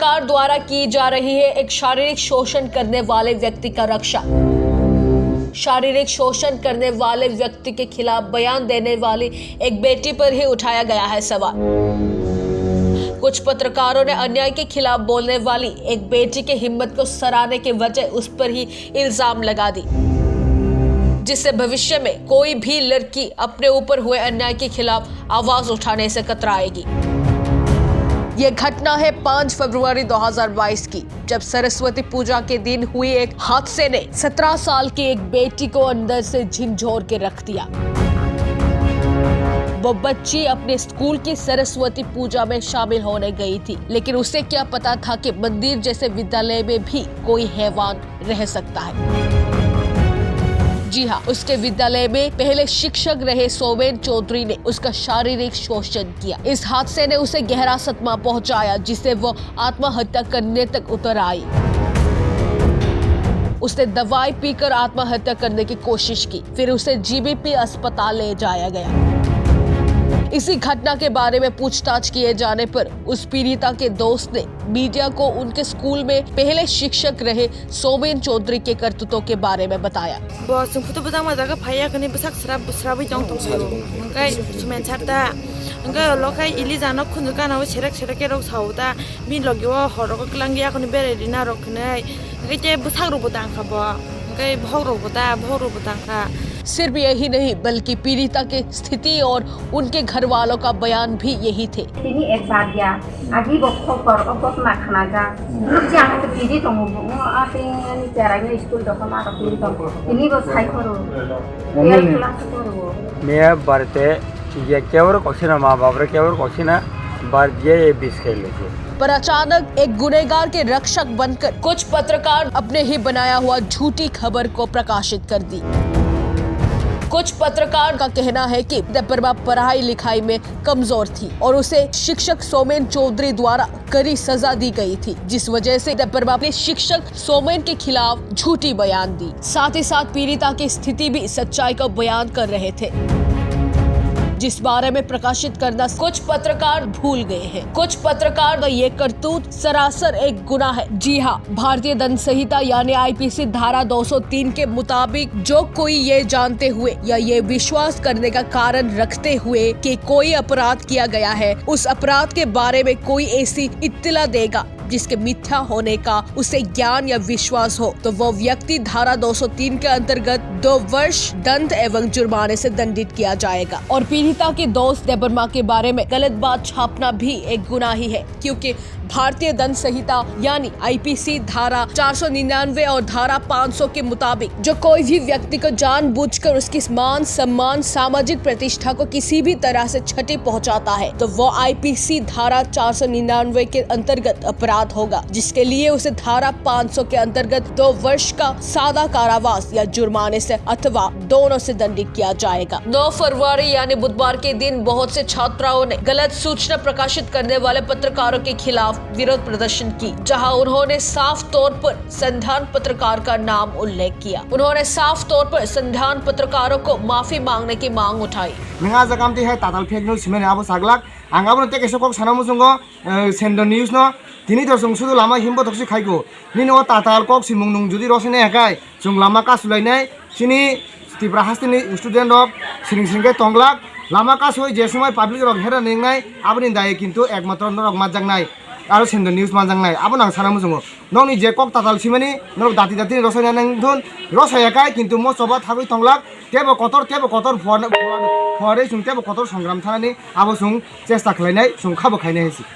पत्रकार द्वारा की जा रही है एक शारीरिक शोषण करने वाले व्यक्ति का रक्षा। शारीरिक शोषण करने वाले व्यक्ति के खिलाफ बयान देने वाली एक बेटी पर ही उठाया गया है सवाल। कुछ पत्रकारों ने अन्याय के खिलाफ बोलने वाली एक बेटी की हिम्मत को सराहने के वजह उस पर ही इल्जाम लगा दी, जिससे भविष्य में कोई भी लड़की अपने ऊपर हुए अन्याय के खिलाफ आवाज उठाने से कतराएगी। यह घटना है 5 फरवरी 2022 की, जब सरस्वती पूजा के दिन हुई एक हादसे ने 17 साल की एक बेटी को अंदर से झिंझोर के रख दिया। वो बच्ची अपने स्कूल की सरस्वती पूजा में शामिल होने गई थी, लेकिन उसे क्या पता था कि मंदिर जैसे विद्यालय में भी कोई हैवान रह सकता है। जी हाँ, उसके विद्यालय में पहले शिक्षक रहे सोमेन चौधरी ने उसका शारीरिक शोषण किया। इस हादसे ने उसे गहरा सदमा पहुंचाया, जिससे वो आत्महत्या करने तक उतर आई। उसने दवाई पीकर आत्महत्या करने की कोशिश की, फिर उसे जीबीपी अस्पताल ले जाया गया। इसी घटना के बारे में पूछताछ किए जाने पर उस पीड़िता के दोस्त ने मीडिया को उनके स्कूल में पहले शिक्षक रहे सोमेन चौधरी के करतूतों के बारे में बताया। सिर्फ यही नहीं, बल्कि पीड़िता की स्थिति और उनके घर वालों का बयान भी यही थे। पर अचानक एक गुनहगार के रक्षक बनकर कुछ पत्रकार अपने ही बनाया हुआ झूठी खबर को प्रकाशित कर दी। कुछ पत्रकार का कहना है कि दीपरमा पढ़ाई लिखाई में कमजोर थी और उसे शिक्षक सोमेन चौधरी द्वारा कड़ी सजा दी गई थी, जिस वजह से दीपरमा ने शिक्षक सोमेन के खिलाफ झूठी बयान दी। साथ ही साथ पीड़िता की स्थिति भी सच्चाई का बयान कर रहे थे, जिस बारे में प्रकाशित करना कुछ पत्रकार भूल गए हैं। कुछ पत्रकार का ये करतूत सरासर एक गुनाह है। जी हाँ, भारतीय दंड संहिता यानी आईपीसी धारा 203 के मुताबिक जो कोई ये जानते हुए या ये विश्वास करने का कारण रखते हुए कि कोई अपराध किया गया है, उस अपराध के बारे में कोई ऐसी इत्तला देगा जिसके मिथ्या होने का उसे ज्ञान या विश्वास हो, तो वो व्यक्ति धारा 203 के अंतर्गत 2 वर्ष दंड एवं जुर्माने से दंडित किया जाएगा। और पीड़िता के दोस्त दीपरमा के बारे में गलत बात छापना भी एक गुनाह ही है, क्योंकि भारतीय दंड संहिता यानी आईपीसी धारा 499 और धारा 500 के मुताबिक जो कोई भी व्यक्ति को जानबूझकर उसकी मान सम्मान सामाजिक प्रतिष्ठा को किसी भी तरह से क्षति पहुंचाता है, तो वो आईपीसी धारा 499 के अंतर्गत अपराध होगा, जिसके लिए उसे धारा 500 के अंतर्गत 2 वर्ष का सादा कारावास या जुर्माने से अथवा दोनों से दंडित किया जाएगा। 9 फरवरी यानी बुधवार के दिन बहुत से छात्राओं ने गलत सूचना प्रकाशित करने वाले पत्रकारों के खिलाफ विरोध प्रदर्शन की, जहां उन्होंने साफ तौर पर संधान पत्रकार का नाम उल्लेख किया। उन्होंने साफ तौर पर संधान पत्रकारों को माफी मांगने की मांग उठाई। Tini to sung sudu lama himbo toksi khaigo ni no tatal kok simung nung judi rosine hakai sung lama ka sulainai sini tibra hastini student rok sing singke tonglak lama ka soi je সময় public rok hera nengnai aboni dai kintu ekmatro norok majangnai aro sendo news majangnai abo nang sana musungo noni je kok tatal simani norok dati dati rosine nang thun rosayakai kintu mo soba thagoi tonglak tebo kotor fore sung tebo kotor songram thanani abo sung chesta khlainai sung khabo khainai hisi